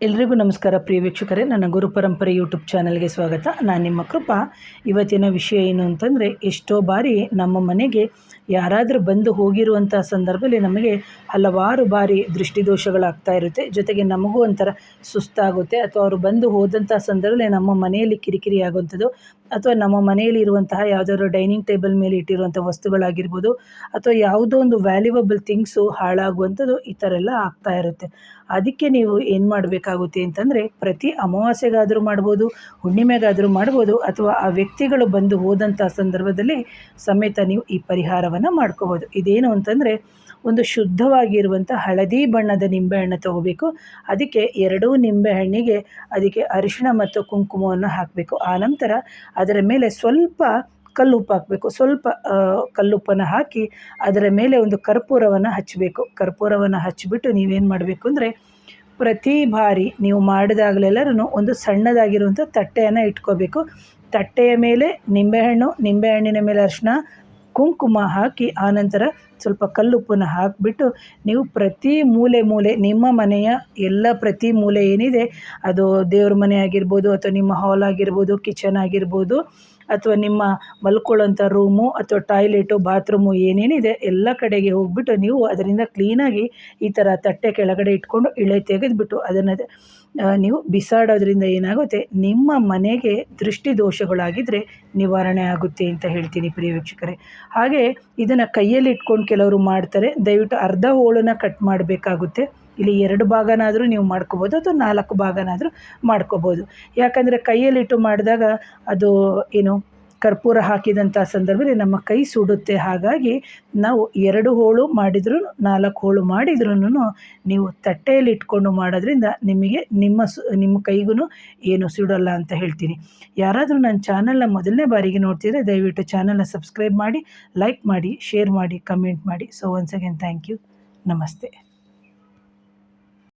ಎಲ್ರಿಗೂ ನಮಸ್ಕಾರ ಪ್ರಿಯ ವೀಕ್ಷಕರೇ, ನನ್ನ ಗುರು ಪರಂಪರೆ ಯೂಟ್ಯೂಬ್ ಚಾನಲ್ಗೆ ಸ್ವಾಗತ. ನಾನು ನಿಮ್ಮ ಕೃಪಾ. ಇವತ್ತಿನ ವಿಷಯ ಏನು ಅಂತಂದರೆ, ಎಷ್ಟೋ ಬಾರಿ ನಮ್ಮ ಮನೆಗೆ ಯಾರಾದರೂ ಬಂದು ಹೋಗಿರುವಂಥ ಸಂದರ್ಭದಲ್ಲಿ ನಮಗೆ ಹಲವಾರು ಬಾರಿ ದೃಷ್ಟಿದೋಷಗಳಾಗ್ತಾ ಇರುತ್ತೆ. ಜೊತೆಗೆ ನಮಗೂ ಒಂಥರ ಸುಸ್ತಾಗುತ್ತೆ, ಅಥವಾ ಅವರು ಬಂದು ಹೋದಂಥ ಸಂದರ್ಭದಲ್ಲಿ ನಮ್ಮ ಮನೆಯಲ್ಲಿ ಕಿರಿಕಿರಿ ಆಗುವಂಥದ್ದು, ಅಥವಾ ನಮ್ಮ ಮನೆಯಲ್ಲಿ ಇರುವಂತಹ ಯಾವುದಾದ್ರು ಡೈನಿಂಗ್ ಟೇಬಲ್ ಮೇಲೆ ಇಟ್ಟಿರುವಂಥ ವಸ್ತುಗಳಾಗಿರ್ಬೋದು, ಅಥವಾ ಯಾವುದೋ ಒಂದು ವ್ಯಾಲ್ಯೂಯಬಲ್ ಥಿಂಗ್ಸು ಹಾಳಾಗುವಂಥದ್ದು, ಈ ಥರ ಎಲ್ಲ ಆಗ್ತಾ ಇರುತ್ತೆ. ಅದಕ್ಕೆ ನೀವು ಏನು ಮಾಡಬೇಕಾಗುತ್ತೆ ಅಂತಂದರೆ, ಪ್ರತಿ ಅಮಾವಾಸ್ಯೆಗಾದರೂ ಮಾಡ್ಬೋದು, ಹುಣ್ಣಿಮೆಗಾದರೂ ಮಾಡ್ಬೋದು, ಅಥವಾ ಆ ವ್ಯಕ್ತಿಗಳು ಬಂದು ಹೋದಂಥ ಸಂದರ್ಭದಲ್ಲಿ ಸಮೇತ ನೀವು ಈ ಪರಿಹಾರವನ್ನು ಮಾಡ್ಕೋಬೋದು. ಇದೇನು ಅಂತಂದರೆ, ಒಂದು ಶುದ್ಧವಾಗಿರುವಂಥ ಹಳದಿ ಬಣ್ಣದ ನಿಂಬೆಹಣ್ಣು ತೊಗೋಬೇಕು. ಅದಕ್ಕೆ 2 ನಿಂಬೆಹಣ್ಣಿಗೆ ಅದಕ್ಕೆ ಅರಿಶಿಣ ಮತ್ತು ಕುಂಕುಮವನ್ನು ಹಾಕಬೇಕು. ಆನಂತರ ಅದರ ಮೇಲೆ ಸ್ವಲ್ಪ ಕಲ್ಲುಪ್ಪು ಹಾಕಬೇಕು. ಸ್ವಲ್ಪ ಕಲ್ಲುಪ್ಪನ್ನು ಹಾಕಿ ಅದರ ಮೇಲೆ ಒಂದು ಕರ್ಪೂರವನ್ನು ಹಚ್ಚಬೇಕು. ಕರ್ಪೂರವನ್ನು ಹಚ್ಚಿಬಿಟ್ಟು ನೀವೇನು ಮಾಡಬೇಕು ಅಂದರೆ, ಪ್ರತಿ ಬಾರಿ ನೀವು ಮಾಡಿದಾಗಲೆಲ್ಲರೂ ಒಂದು ಸಣ್ಣದಾಗಿರುವಂಥ ತಟ್ಟೆಯನ್ನು ಇಟ್ಕೋಬೇಕು. ತಟ್ಟೆಯ ಮೇಲೆ ನಿಂಬೆಹಣ್ಣಿನ ಮೇಲೆ ಅರಿಶಿಣ ಕುಂಕುಮ ಹಾಕಿ, ಆನಂತರ ಸ್ವಲ್ಪ ಕಲ್ಲುಪ್ಪನ್ನು ಹಾಕಿಬಿಟ್ಟು ನೀವು ಪ್ರತಿ ಮೂಲೆ ನಿಮ್ಮ ಮನೆಯ ಎಲ್ಲ ಪ್ರತಿ ಮೂಲೆ ಏನಿದೆ, ಅದು ದೇವ್ರ ಮನೆ ಆಗಿರ್ಬೋದು, ಅಥವಾ ನಿಮ್ಮ ಹಾಲ್ ಆಗಿರ್ಬೋದು, ಕಿಚನ್ ಆಗಿರ್ಬೋದು, ಅಥವಾ ನಿಮ್ಮ ಮಲ್ಕೊಳ್ಳೋಂಥ ರೂಮು ಅಥವಾ ಟಾಯ್ಲೆಟು ಬಾತ್ರೂಮು ಏನೇನಿದೆ ಎಲ್ಲ ಕಡೆಗೆ ಹೋಗ್ಬಿಟ್ಟು ನೀವು ಅದರಿಂದ ಕ್ಲೀನಾಗಿ ಈ ಥರ ತಟ್ಟೆ ಕೆಳಗಡೆ ಇಟ್ಕೊಂಡು ಇಳೆ ತೆಗೆದುಬಿಟ್ಟು ಅದನ್ನು ನೀವು ಬಿಸಾಡೋದ್ರಿಂದ ಏನಾಗುತ್ತೆ, ನಿಮ್ಮ ಮನೆಗೆ ದೃಷ್ಟಿ ದೋಷಗಳಾಗಿದ್ದರೆ ನಿವಾರಣೆ ಆಗುತ್ತೆ ಅಂತ ಹೇಳ್ತೀನಿ ಪ್ರಿಯ ವೀಕ್ಷಕರೇ. ಹಾಗೆ ಇದನ್ನು ಕೈಯಲ್ಲಿ ಇಟ್ಕೊಂಡು ಕೆಲವರು ಮಾಡ್ತಾರೆ. ದಯವಿಟ್ಟು ಅರ್ಧ ಹೋಳನ್ನು ಕಟ್ ಮಾಡಬೇಕಾಗುತ್ತೆ. ಇಲ್ಲಿ 2 ಭಾಗನಾದರೂ ನೀವು ಮಾಡ್ಕೋಬೋದು, ಅಥವಾ 4 ಭಾಗನಾದರೂ ಮಾಡ್ಕೋಬೋದು. ಯಾಕಂದರೆ ಕೈಯಲ್ಲಿಟ್ಟು ಮಾಡಿದಾಗ ಅದು ಕರ್ಪೂರ ಹಾಕಿದಂಥ ಸಂದರ್ಭದಲ್ಲಿ ನಮ್ಮ ಕೈ ಸುಡುತ್ತೆ. ಹಾಗಾಗಿ ನಾವು 2 ಹೋಳು ಮಾಡಿದ್ರೂ 4 ಹೋಳು ಮಾಡಿದ್ರೂ ನೀವು ತಟ್ಟೆಯಲ್ಲಿ ಇಟ್ಕೊಂಡು ಮಾಡೋದ್ರಿಂದ ನಿಮಗೆ ನಿಮ್ಮ ಕೈಗೂ ಏನು ಸುಡಲ್ಲ ಅಂತ ಹೇಳ್ತೀನಿ. ಯಾರಾದರೂ ನನ್ನ ಚಾನಲ್ನ ಮೊದಲನೇ ಬಾರಿಗೆ ನೋಡ್ತಿದ್ರೆ ದಯವಿಟ್ಟು ಚಾನಲ್ನ ಸಬ್ಸ್ಕ್ರೈಬ್ ಮಾಡಿ, ಲೈಕ್ ಮಾಡಿ, ಶೇರ್ ಮಾಡಿ, ಕಮೆಂಟ್ ಮಾಡಿ. So once again thank you. ನಮಸ್ತೆ.